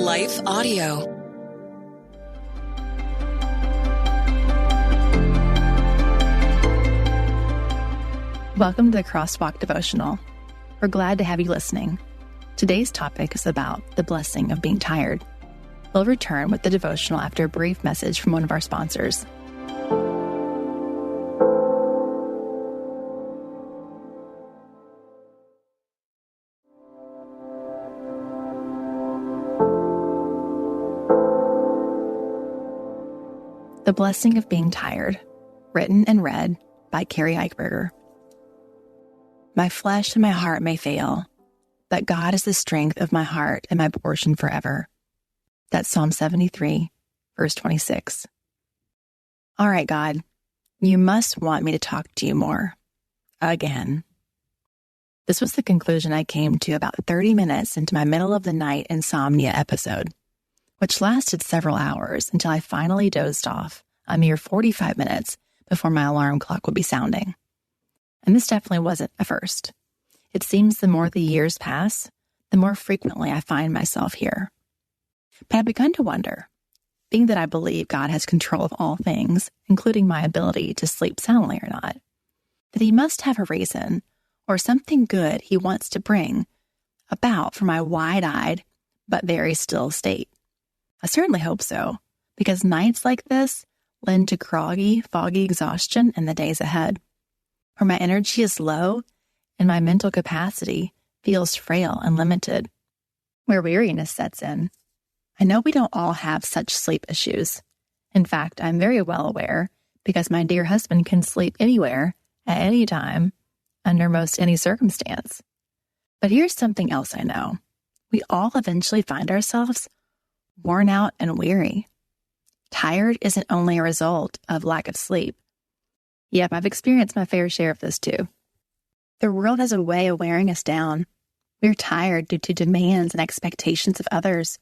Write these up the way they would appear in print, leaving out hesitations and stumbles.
Life Audio. Welcome to the Crosswalk Devotional. We're glad to have you listening. Today's topic is about the blessing of being tired. We'll return with the devotional after a brief message from one of our sponsors. The Blessing of Being Tired, written and read by Carrie Eichberger. My flesh and my heart may fail, but God is the strength of my heart and my portion forever. That's Psalm 73, verse 26. All right, God, you must want me to talk to you more. Again. This was the conclusion I came to about 30 minutes into my middle of the night insomnia episode, which lasted several hours until I finally dozed off a mere 45 minutes before my alarm clock would be sounding. And this definitely wasn't a first. It seems the more the years pass, the more frequently I find myself here. But I've begun to wonder, being that I believe God has control of all things, including my ability to sleep soundly or not, that he must have a reason or something good he wants to bring about for my wide-eyed but very still state. I certainly hope so, because nights like this lend to groggy, foggy exhaustion in the days ahead, where my energy is low and my mental capacity feels frail and limited, where weariness sets in. I know we don't all have such sleep issues. In fact, I'm very well aware because my dear husband can sleep anywhere, at any time, under most any circumstance. But here's something else I know. We all eventually find ourselves worn out and weary. Tired isn't only a result of lack of sleep. Yep, I've experienced my fair share of this too. The world has a way of wearing us down. We're tired due to demands and expectations of others,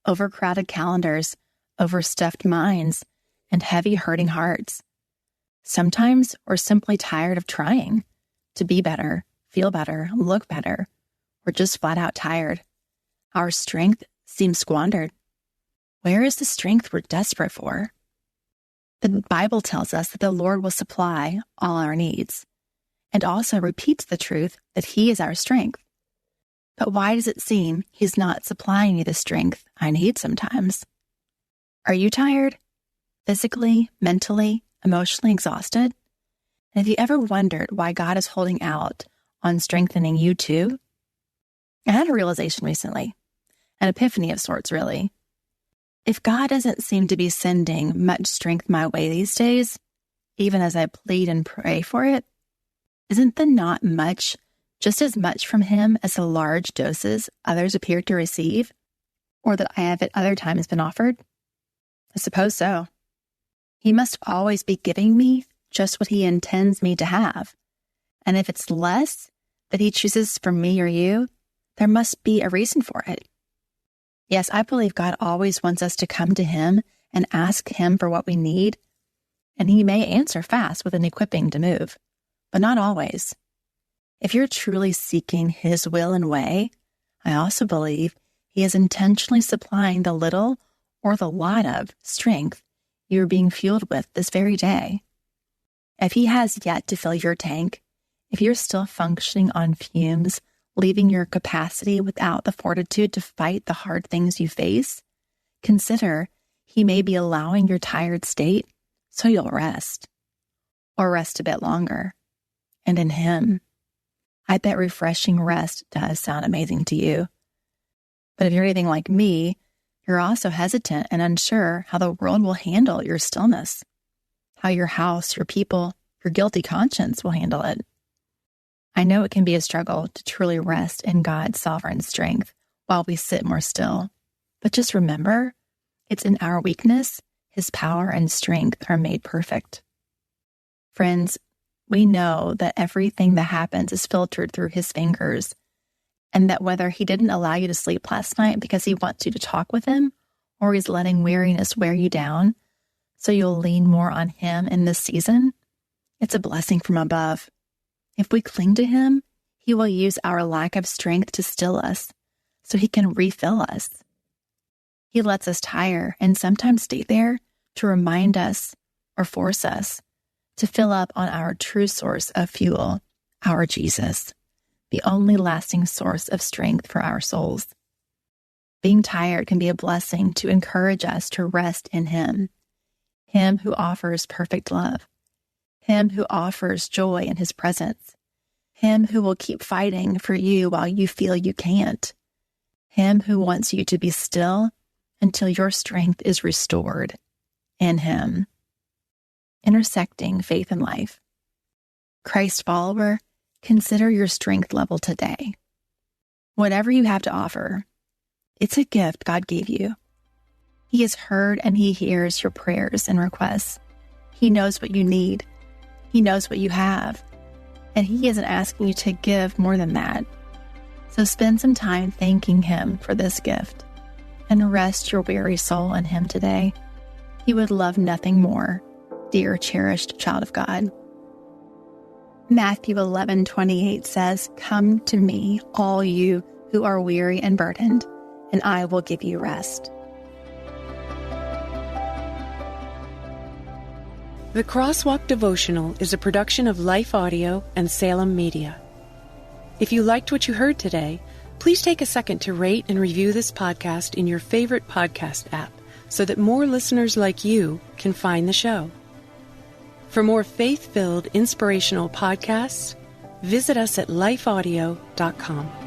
overcrowded calendars, overstuffed minds, and heavy hurting hearts. Sometimes we're simply tired of trying to be better, feel better, look better. We're just flat out tired. Our strength seems squandered. Where is the strength we're desperate for? The Bible tells us that the Lord will supply all our needs, and also repeats the truth that he is our strength. But why does it seem he's not supplying me the strength I need sometimes? Are you tired? Physically, mentally, emotionally exhausted? And have you ever wondered why God is holding out on strengthening you too? I had a realization recently, an epiphany of sorts, really. If God doesn't seem to be sending much strength my way these days, even as I plead and pray for it, isn't the not much just as much from him as the large doses others appear to receive, or that I have at other times been offered? I suppose so. He must always be giving me just what he intends me to have. And if it's less that he chooses for me or you, there must be a reason for it. Yes, I believe God always wants us to come to him and ask him for what we need, and he may answer fast with an equipping to move, but not always. If you're truly seeking his will and way, I also believe he is intentionally supplying the little or the lot of strength you're being fueled with this very day. If he has yet to fill your tank, if you're still functioning on fumes, leaving your capacity without the fortitude to fight the hard things you face, consider he may be allowing your tired state so you'll rest, or rest a bit longer, and in him. I bet refreshing rest does sound amazing to you. But if you're anything like me, you're also hesitant and unsure how the world will handle your stillness, how your house, your people, your guilty conscience will handle it. I know it can be a struggle to truly rest in God's sovereign strength while we sit more still. But just remember, it's in our weakness his power and strength are made perfect. Friends, we know that everything that happens is filtered through his fingers, and that whether he didn't allow you to sleep last night because he wants you to talk with him, or he's letting weariness wear you down so you'll lean more on him in this season, it's a blessing from above. If we cling to him, he will use our lack of strength to still us so he can refill us. He lets us tire and sometimes stay there to remind us or force us to fill up on our true source of fuel, our Jesus, the only lasting source of strength for our souls. Being tired can be a blessing to encourage us to rest in Him who offers perfect love, Him who offers joy in His presence, Him who will keep fighting for you while you feel you can't, Him who wants you to be still until your strength is restored in Him. Intersecting faith and life. Christ follower, consider your strength level today. Whatever you have to offer, it's a gift God gave you. He has heard and He hears your prayers and requests. He knows what you need. He knows what you have. And He isn't asking you to give more than that. So spend some time thanking Him for this gift and rest your weary soul in Him today. He would love nothing more, dear cherished child of God. Matthew 11:28 says, "Come to me, all you who are weary and burdened, and I will give you rest." The Crosswalk Devotional is a production of Life Audio and Salem Media. If you liked what you heard today, please take a second to rate and review this podcast in your favorite podcast app so that more listeners like you can find the show. For more faith-filled, inspirational podcasts, visit us at lifeaudio.com.